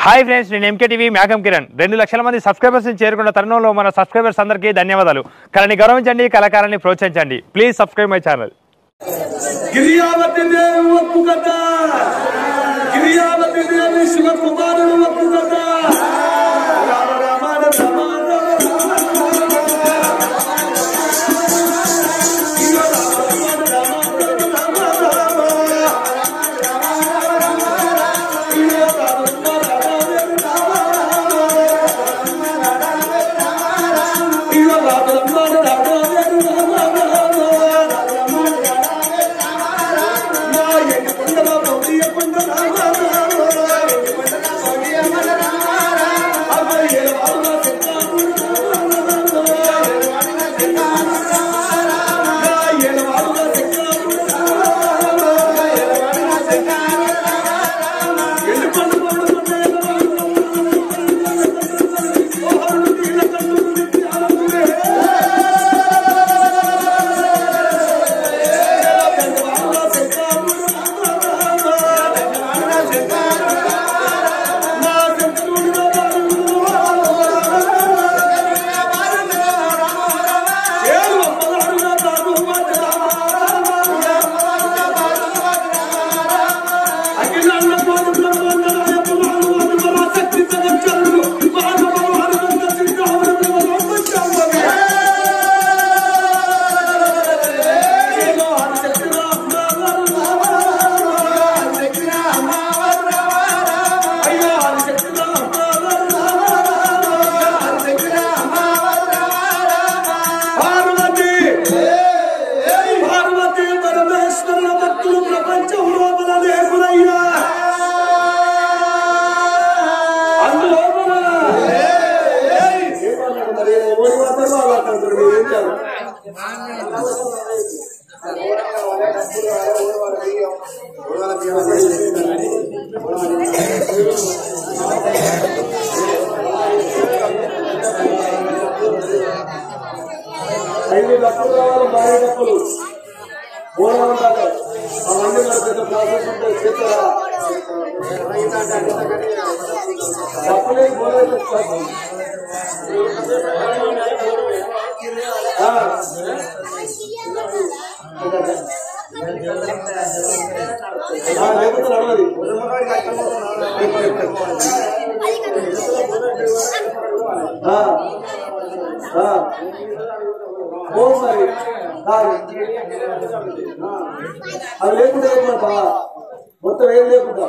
Hi friends, నేను MKTV మేఘం కిరణ్. 2 లక్షల మంది సబ్స్క్రైబర్స్ ని చేరుకున్న తరుణంలో మన సబ్స్క్రైబర్స్ అందరికీ ధన్యవాదాలు. కళని గౌరవించండి, కళాకారాన్ని ప్రోత్సహించండి. Please subscribe my channel. అవి లేకుండా మొత్తం ఏం లేకుండా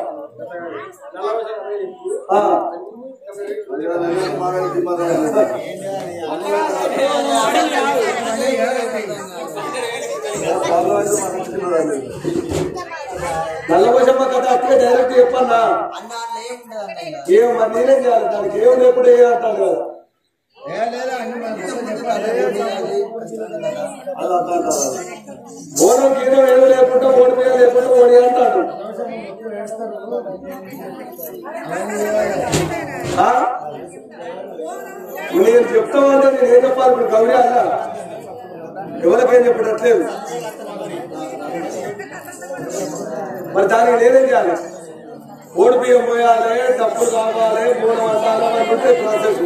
నల్లభోషమ్మ కథ అట్లా డైరెక్ట్ చెప్పన్నా. ఏం మరి నేనేం చేయాలి? దానికి ఏం లేకుండా ఏ అంటాను కదా. ఓనం గీతం ఏదో లేకుండా ఓడి మీద లేకుండా ఓడి అంటాడు. నేను చెప్తామంటే నేనేం చెప్పాలి? ఇప్పుడు గౌరీ అన్న ఎవరికేం చెప్పట్లేదు. మరి దానికి నేనేం చేయాలి? ఓడి బియ్యం పోయాలి, డబ్బులు కావాలి, మూడు వంటాలి అనుకుంటే ప్రాసెస్.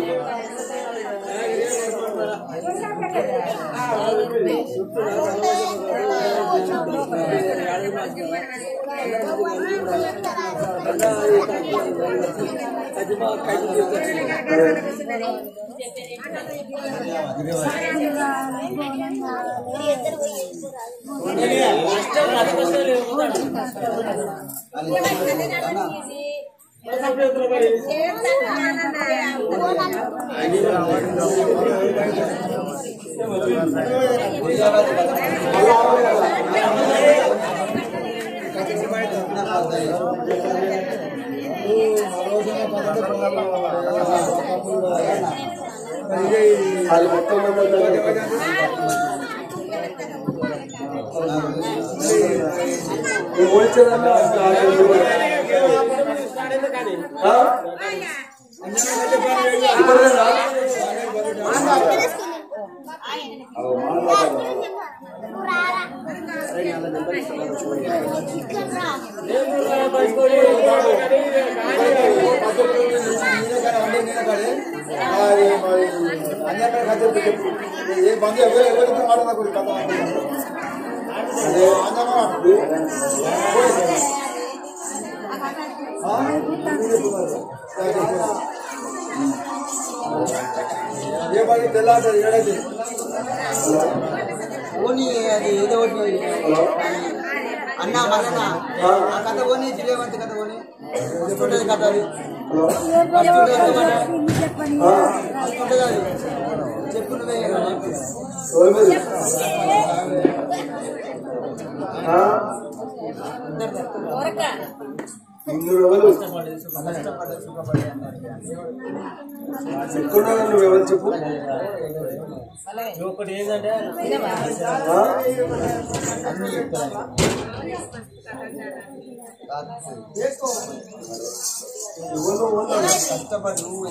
ఏ బంధు ఎవరికి మాట్లాడకూడదు కథ అదే ఏ పని తెల్లారి ఏడైతే ఓని అది ఏదో ఒకటి అన్న మల్లన్న ఆ కథ ఓని జిలేవంత కథ ఓని వస్తుంటది కథ అది వస్తుంటది అది చెప్పున్నదే నువ్వెవరు చెప్పు ఒకటి ఏంటంటే కష్టపడి నువ్వు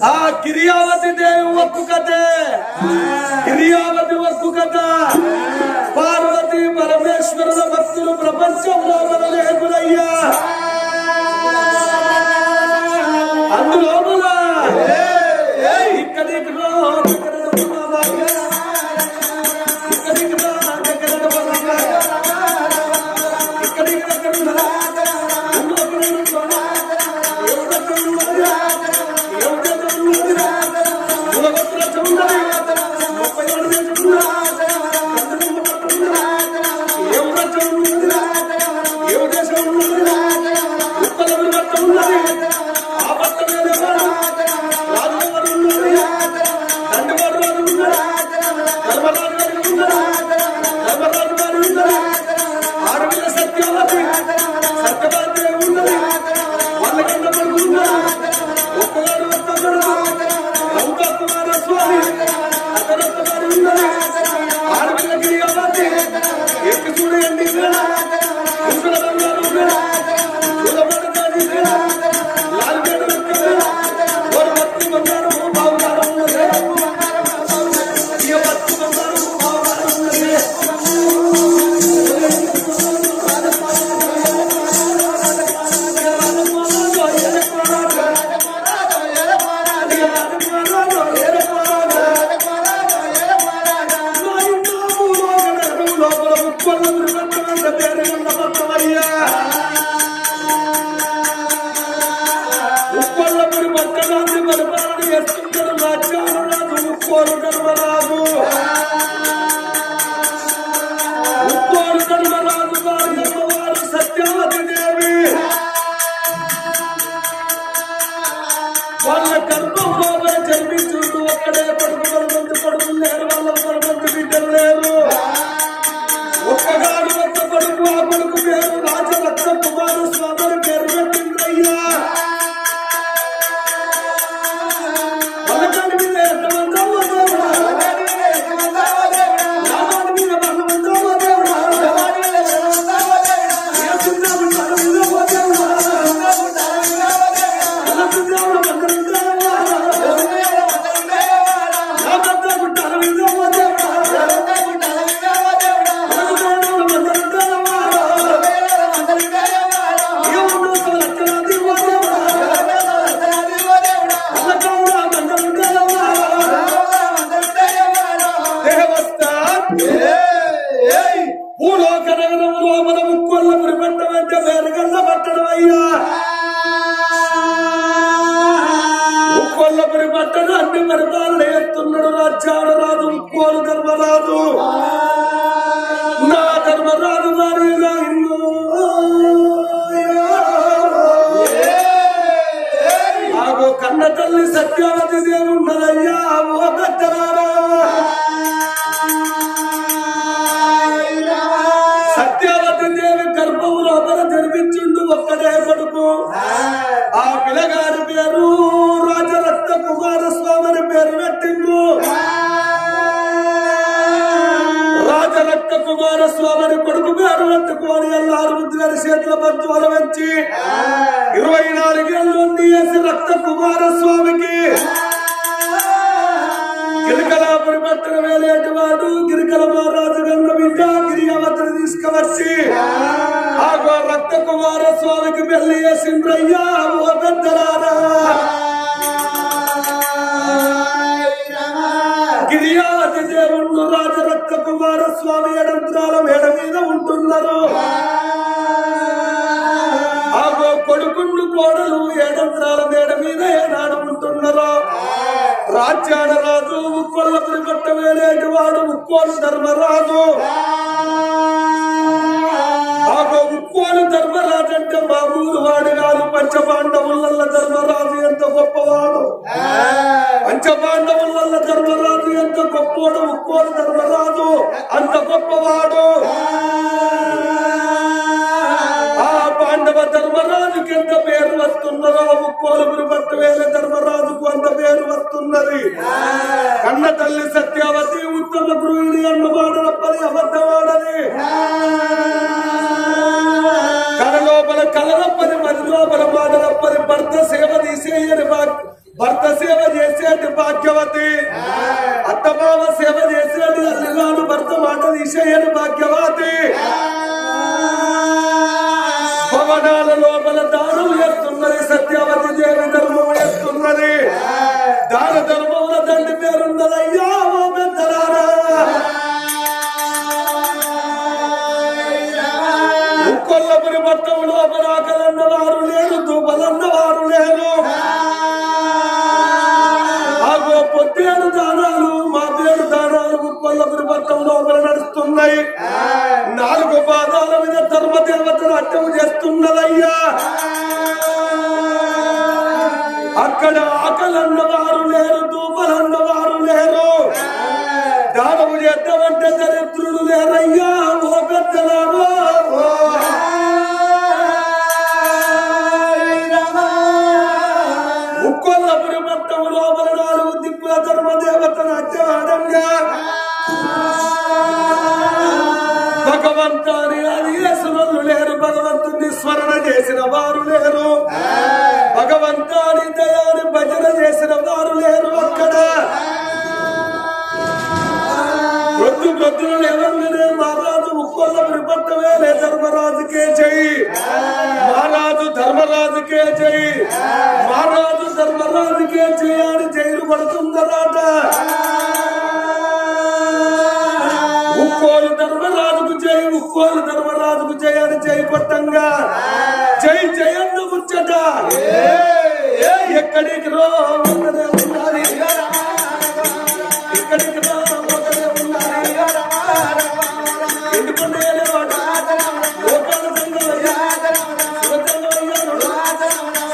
ఆ కిరియావతి దేవి ఒక్కు కథే కిరియావతి ఒక్కు కథ పార్వతి పరమేశ్వరుల భక్తులు ప్రపంచంలో లేకులయ్యా అందులో ఇక్కడికి కుమారస్వామి అని పేరు పెట్టిండ్రు. రాజరక్త కుమారస్వామిని కొడుకు పేరు పెట్టుకొని ఎల్లారు గారి చేతుల బంధువుల వచ్చి 24 ఏళ్ళు వేసి రక్త కుమారస్వామికి గిరికలాపురి పట్టణ వేలేటి వాడు గిరికల మహారాజు గంగ బిడ్డ గిరిగవతని తీసుకువచ్చి ఆ రక్త కుమారస్వామికి పెళ్లి చేసిండ్రయ్యా ఓ పెద్దలారా. గిరియావతి దేవుళ్ళు రాజరక్త కుమారస్వామి ఎడంత్రాల మేడ మీద ఉంటున్నారు. ఆగో కొడుకుళ్ళు కోడలు ఏడంత్రాల మేడ మీద ఏనాడు ఉంటున్నారో. రాజ్యాడ రాజు ముక్కోళ్ళపురి పట్ట వేలేటి వాడు ముక్కోలు ధర్మరాజు. ఆగో ముక్కోలు ధర్మరాజు అంటే మామూలు వాడు కాదు. పంచపాండవుల ధర్మరాజు ఎంత గొప్పవాడు. పంచపాండవుల ధర్మరాజు ఎంత గొప్పవాడు. ముక్కోలు ధర్మరాజు అంత గొప్పవాడు. ఆ పాండవ ధర్మరాజుకి ఎంత పేరు వస్తున్నదో ముక్కోలుపురి పట్టు వేల ధర్మరాజుకు అంత పేరు వస్తున్నది. కన్న తల్లి సత్యావతి ఉత్తమ గృహిణి అన్నమాడనప్పని అబద్ధమాడని. కళ లోపల కలరప్పని మరి లోపల మాడనప్పని భర్త సేవ తీసేయని భర్త సేవ చేసేటి భాగ్యవతి. అత్తమామ సేవ చేసేటి అల్లిగాడు భర్త మాట తీసేయని భాగ్యవతి. భవనాల లోపల దానం చేస్తున్నది సత్యావతి దేవి. ధర్మం చేస్తున్నది. దాన ధర్మముల తండ్రి పేరున్నదయ్యా ఓ పెద్దలారా. ముక్కొల్లపురి పట్టం లోపల ఆకలన్న వారు లేరు. దూపలన్న వారు లేరు. ఆగో పొద్దేడు దానాలు మాదేడు దానాలు ముక్కొల్లపురి పట్టం లోపల నడుస్తున్నాయి. 4 పాదాల మీద ధర్మదేవతలు అట్టం చేస్తున్నదయ్యా. అక్కడ ఆకలన్న వారు లేరు. దూపలన్న వారు లేరు. దానము చేద్దామంటే దరిద్రులు లేరయ్యా ఓ పెద్దలారో. ముక్కొల్లపురి పట్టం లోపల 4 దిక్కుల ధర్మదేవతలు అట్టవాడంగా భగవంతాని అది యేసులు లేరు. భగవంతుని స్మరణ చేసిన వారు లేరు. భగవంతాని దయాని భజన చేసిన వారు లేరు. అక్కడ ప్రొద్దులు ఎవరినే మహారాజు ముక్కొల్లపురి పట్ట వేలే ధర్మరాజుకే చెయ్యి. మహారాజు ధర్మరాజుకే చెయ్యి. మహారాజు ధర్మరాజుకే చెయ్యాలి జైలు పడుతుందరాట. ముక్కోలు ధర్మరాజుకు జై. ముక్కోలు ధర్మరాజుకు జయాన్ని జై పట్టంగా జై జయన్న ముచ్చట. ఎక్కడికి రా ఉన్నదే ఉన్నది. ఎక్కడికి రా ఉన్నదే ఉన్నది. ఎందుకంటే లోకాల సంగమయ్యా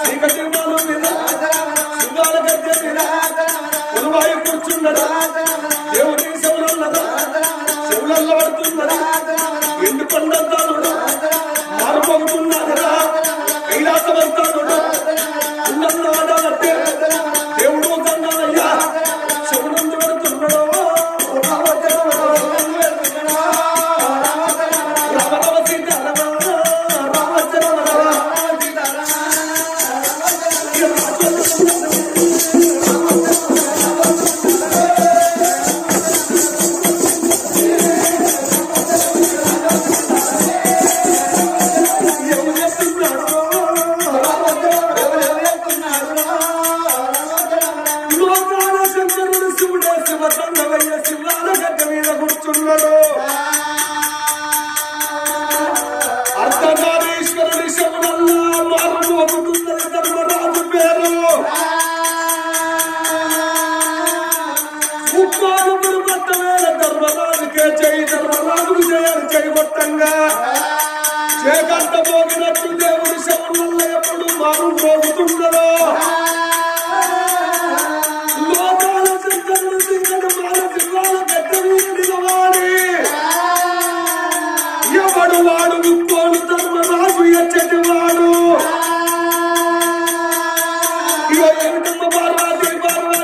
శ్రీకటిమాలు మీద శివాల గద్దె మీద ఉరువాయి కూర్చున్నదా. దేవుని శవులున్నదా. శవులల్లో పడుతున్నదా. ఎందుకంటాను మారుపోతున్నారా. కైలాసమంతాను ఉన్నదాడంటే దేవుడు కన్నాయ్యా. శవుడు పెడుతున్నాడు. రామరామ సీతారామ రామచరణ అర్ధనారీశ్వరుడి శవులల్లా మారుమోగుతున్నది ధర్మరాజు పేరు. ముక్కోలుపురి పట్ట వేల ధర్మరాజుకే జై. ధర్మరాజుకు జయాలు చేయబట్టంగా చేకంట మోగినట్టు దేవుడి శవులల్ల ఎప్పుడు మారు మోగుతున్నదో. లోకాల శంకరుడు సింగడు మాల జిల్లాల గడ్డ మీద నిలవాలి. ఎవడు వాడు ముక్కోలు ధర్మరాజు ఎచ్చటి వాడు. ఇగో ఏమిటమ్మ పార్వతి పార్వతి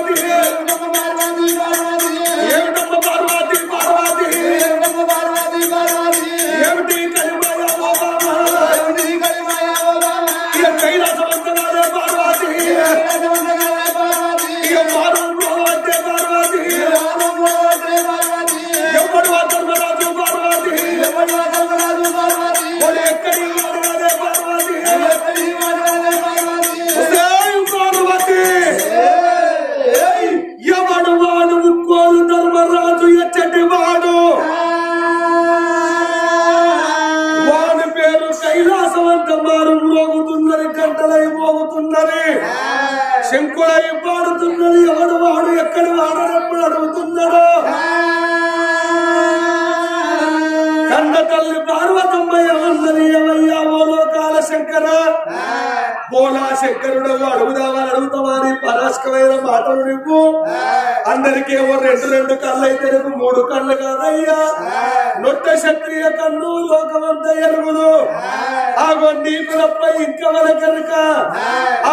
ఎక్కడి వాడు పార్వతి పార్వతి ఎవడు వాడు ముక్కోలు ధర్మరాజు ఎచ్చటి వాడు వాడి పేరు కైలాసవంత మారు మోగుతున్నది గంటలై మోగుతున్నది శంకులై పాడుతున్నది ఎవడు వాడు ఎక్కడి వాడు ఎప్పుడు అడుగుతున్నాడు కన్న తల్లి పార్వతమ్మ ఎవన్నది ఏమయ్యా ఓ లోకాల శంకర బోలా శంకరుడు అడుగుదామని అడుగుతామని పరాస్కమైన మాటలు నువ్వు అందరికేమో రెండు కళ్ళు అయితే నువ్వు 3 కళ్ళు కాదయ్యా నొట్ట క్షత్రియ కన్ను లోకమంత ఎరుగుదు ఆగో నీకు తప్ప ఇంకవల కనుక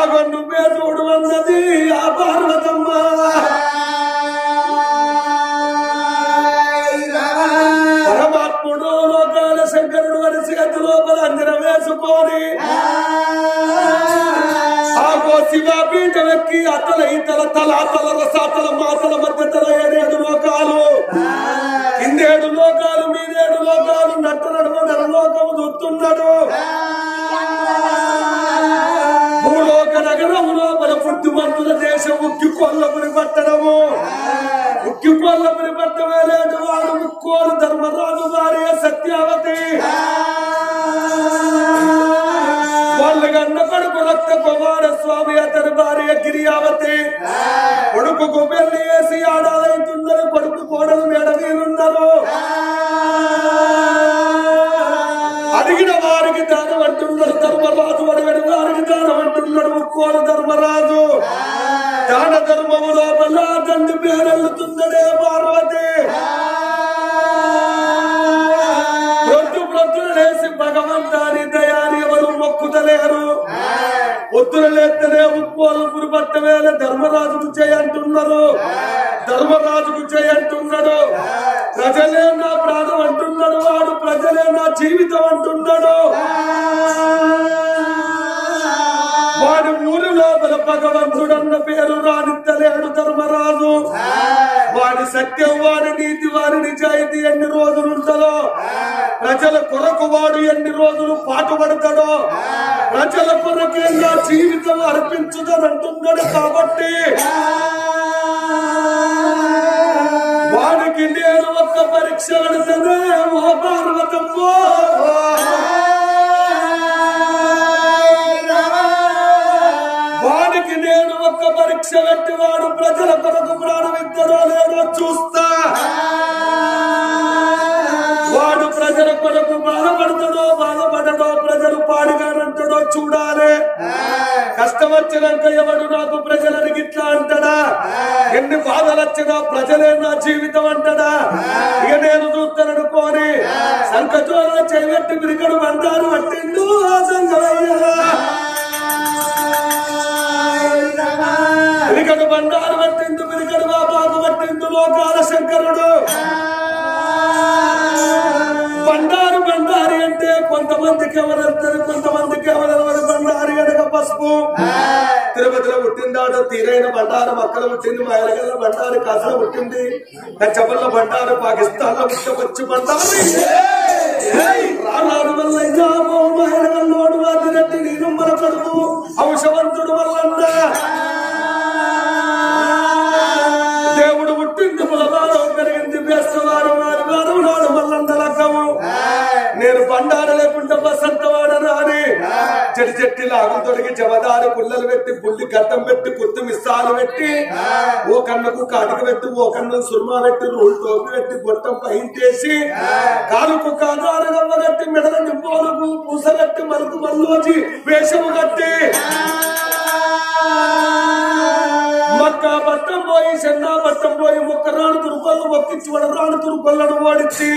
ఆగో నువ్వే చూడు అన్నది ఆ పార్వతమ్మ పరమాత్ముడు లోకాల శంకరుడు అని చేతి లోపల అంజనం వేసుకొని ఆగో శివపీఠం ఎక్కి అతల ఇతల తలాతల రసాతల మాతల మధ్య తల 7 లోకాలు కిందేడు లోకాలు మీదేడు లోకాలు నట్ట నడుమ నరలోకము చూస్తున్నాడు భూలోక నగరము లోపల బుద్ధిమంతుల దేశం ఉక్కి కొల్లపురి పట్టడము ఉక్కి కొల్లపురి పట్టమే లేదు వాడు ముక్కోలు ధర్మరాజు భార్య సత్యావతి వాళ్ళు కన్న కొడుకు రక్త కుమార స్వామి అతని భార్య గిరియావతి కొడుకు పెళ్లి వేసి ఆడాలైతుందని కొడుకు కోడలు మేడ మీరున్నారు అడిగిన వారికి దానం అంటున్నాడు ధర్మరాజు అడిగిన వారికి దానం అంటున్నాడు ముక్కోలు ధర్మరాజు దాన ధర్మము లోపల తండ్రి పేరెళ్తుందనే పార్వతి ప్రొద్దున లేసి భగవంతాని దయాని ఎవరు మొక్కుతలేరు పొద్దున లేస్తేనే ముక్కోలు పురిపట్టవేళ ధర్మరాజుకు చేయంటున్నారు ధర్మరాజుకు చేయంటున్నాడు ప్రజలే నా ప్రాణం అంటున్నాడు వాడు ప్రజలే నా జీవితం అంటున్నాడు వాడి ఊరి లోపల భగవంతుడన్న పేరు రానిత్తలేడు ధర్మరాజు వాడి సత్యం వాడి నీతి వాడి నిజాయితీ ఎన్ని రోజులుంటదో ప్రజల కొరకు వాడు ఎన్ని రోజులు పాటుపడతాడో ప్రజల కొరకే నా జీవితం అర్పించుదని కాబట్టి వాడికి నేను ఒక్క పరీక్ష పెడతానే ఓ పార్వతమ్మో వాడికి నేను ఒక్క పరీక్ష పెట్టి వాడు ప్రజల కొరకు ప్రాణం ఇద్దరో లేదో చూస్తా వాడు ప్రజల కొరకు బాధపడడో ప్రజలు పాడిగానంటాడో చూడాలి కష్టం వచ్చినాక ఎవడు నాకు ప్రజలని గిట్లా అంటాడా ఎన్ని బాధలు వచ్చినా ప్రజలే నా జీవితం అంటాడా ఇక నేను చూస్తాననుకోని సంకచోర చేయబెట్టి బిరికడు బండారు పట్టిండు బిరికడు బండారు పట్టిండు బిరికడు బాబాకు పట్టిండు లోకాల శంకరుడు బండారి అంటే కొంతమందికి ఎవరెళ్తారు కొంతమందికి ఎవరెవరు బండారి అనక పసుపు తిరుపతిలో పుట్టిందాడు తీరైన బండారు మక్కలు పుట్టింది మా ఎలగల్ల బండారు కాసలో పుట్టింది కచ్చపల్ల బండారు పాకిస్తాన్ లో పుట్టవచ్చు బండారి రానాడు వల్ల మా ఎలగల్లోడు వాదినట్టు నేను మన కడుపు అంశవంతుడు వల్ల దేవుడు పుట్టింది పులవారం పెరిగింది బేస్తవారం వారం నాడు మల్లందలకము నేను బండారు లేకుండా బసంతవాడను అని చెట్టి లాగులు తొడిగి జమదారు పుల్లలు పెట్టి బుల్లి గడ్డం పెట్టి కుత్తు మిస్సాలు పెట్టి ఓ కన్నుకు కాటికి పెట్టి ఓ కన్ను సుర్మా పెట్టి రూల్ టోపి పెట్టి గొట్టం పైంటేసి కాలుకు కాదారు గమ్మ కట్టి మెడల నింపోలకు పూసగట్టి మలుకు మల్లోచి వేషము కట్టి మక్క పట్టం పోయి చెన్నా పట్టం పోయి మొక్కరాడు తురుకొల్లు మొక్కించి వడరాడు తురుకొల్లను ఓడించి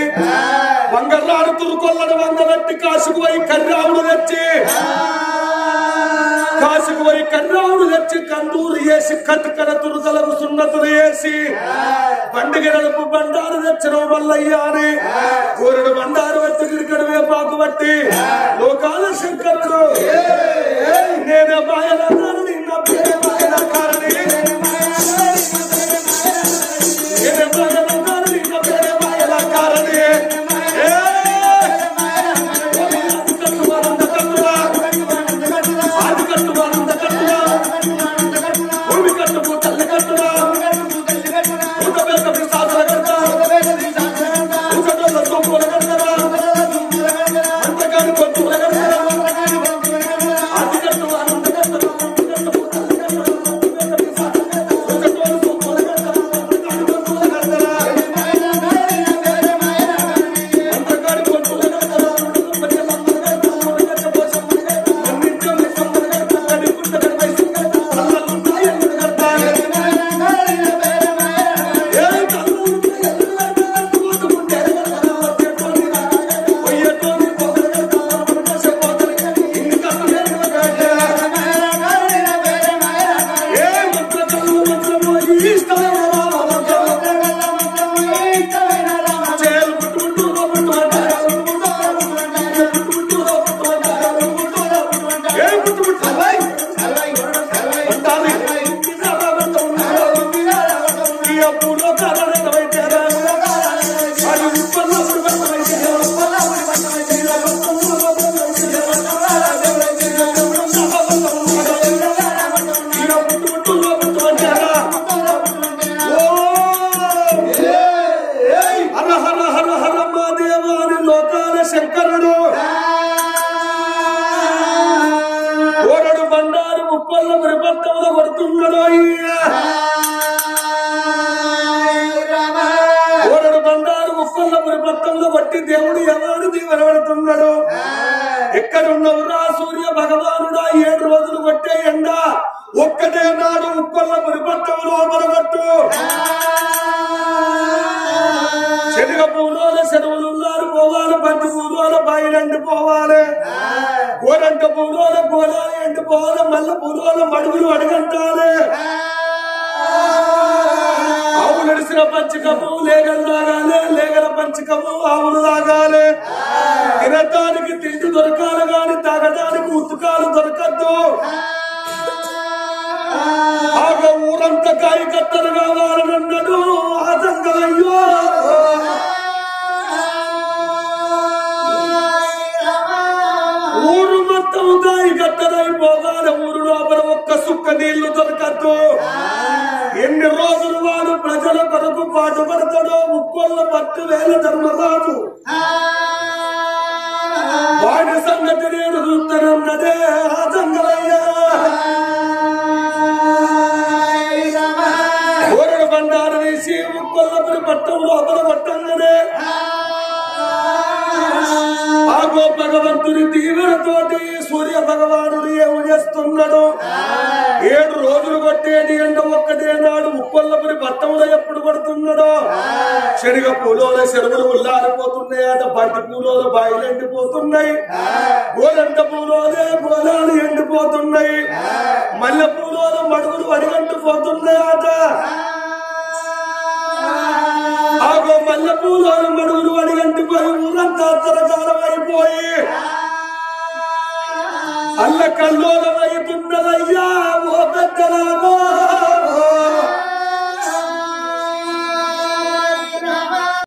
వంగరాడు తురుకొల్లను వంగబెట్టి కాసుకు పోయి కర్రావుడు తెచ్చి కందూరు వేసి కట్టుకల తురుకలకు సున్నతులు వేసి బండికి నడుపు బండారు తెచ్చిన మల్లయ్య అని కోరుడు బండారు వచ్చి గిరికడు వేపాకు బట్టి లోకాల శంకరుడు నేను బాయలన్నాను నిన్న బాయలకారని నేను బాయలన్నాను నిన్న బాయలకారని ఎక్కడున్నవురా సూర్య భగవానుడా 7 రోజులు కొట్టే ఎండ ఒక్కటే నాడు ఉప్పల్ల మురిపట్టం లోపల కొట్టు శనగ పూలోల శనవులున్నారు పోవాలి బంతి పూలోల బాయిలండి పోవాలి గోరంట పూలోల గోళాలు ఎండిపోవాలి మల్ల పూలోల మడుగులు అడగంటాలి ఆవులు నడిసిన పంచకము లేగలు తాగాలి లేగల పంచకము ఆవులు తాగాలి తినటానికి తిండి దొరకాలి గాని తాగడానికి ఉతుకాలు దొరకద్దు ఆగ ఊరంతా కార్యకర్తలు కావాలనన్నాడు ఆతంకమయ్యో ఊరు మొత్తం కార్యకర్తలైపోవాలి ఊరు లోపల ఒక్క సుక్క నీళ్లు దొరకద్దు ఎన్ని రోజులు వాడు ప్రజల కొరకు పాటుపడతాడో ముక్కొల్ల 10,000 ధర్మరాజు వాడి సంగతి నేను చూస్తానన్నదే ఆతంకమయ్యా ఊరుడు బండారు వేసి ముక్కొల్ల పట్టం లోపల పట్టంగానే ఆగో భగవంతుని దీవెనతోటి సూర్య భగవానుడు ఏమి చేస్తున్నాడు 7 రోజులు కొట్టేది ఎండ ఒక్కటే నాడు ఉప్పల్లపురి పట్టంలో ఎప్పుడు పడుతున్నాడో శనగ పూలోల చెరువులు ఉల్లారిపోతున్నాయట బంటి పూలోల బాయిలు ఎండిపోతున్నాయి గోరంట పూలోలే గోళాలు ఎండిపోతున్నాయి మల్లె పూలోల మడుగులు అడిగంటిపోతున్నాయట ఆగో మల్లె పూలోల మడుగులు అడిగంటిపోయి ఊరంతా తరకాలం అయిపోయి అల్ల కల్లోలం అవుతున్నదయ్యా ఓ పెద్ద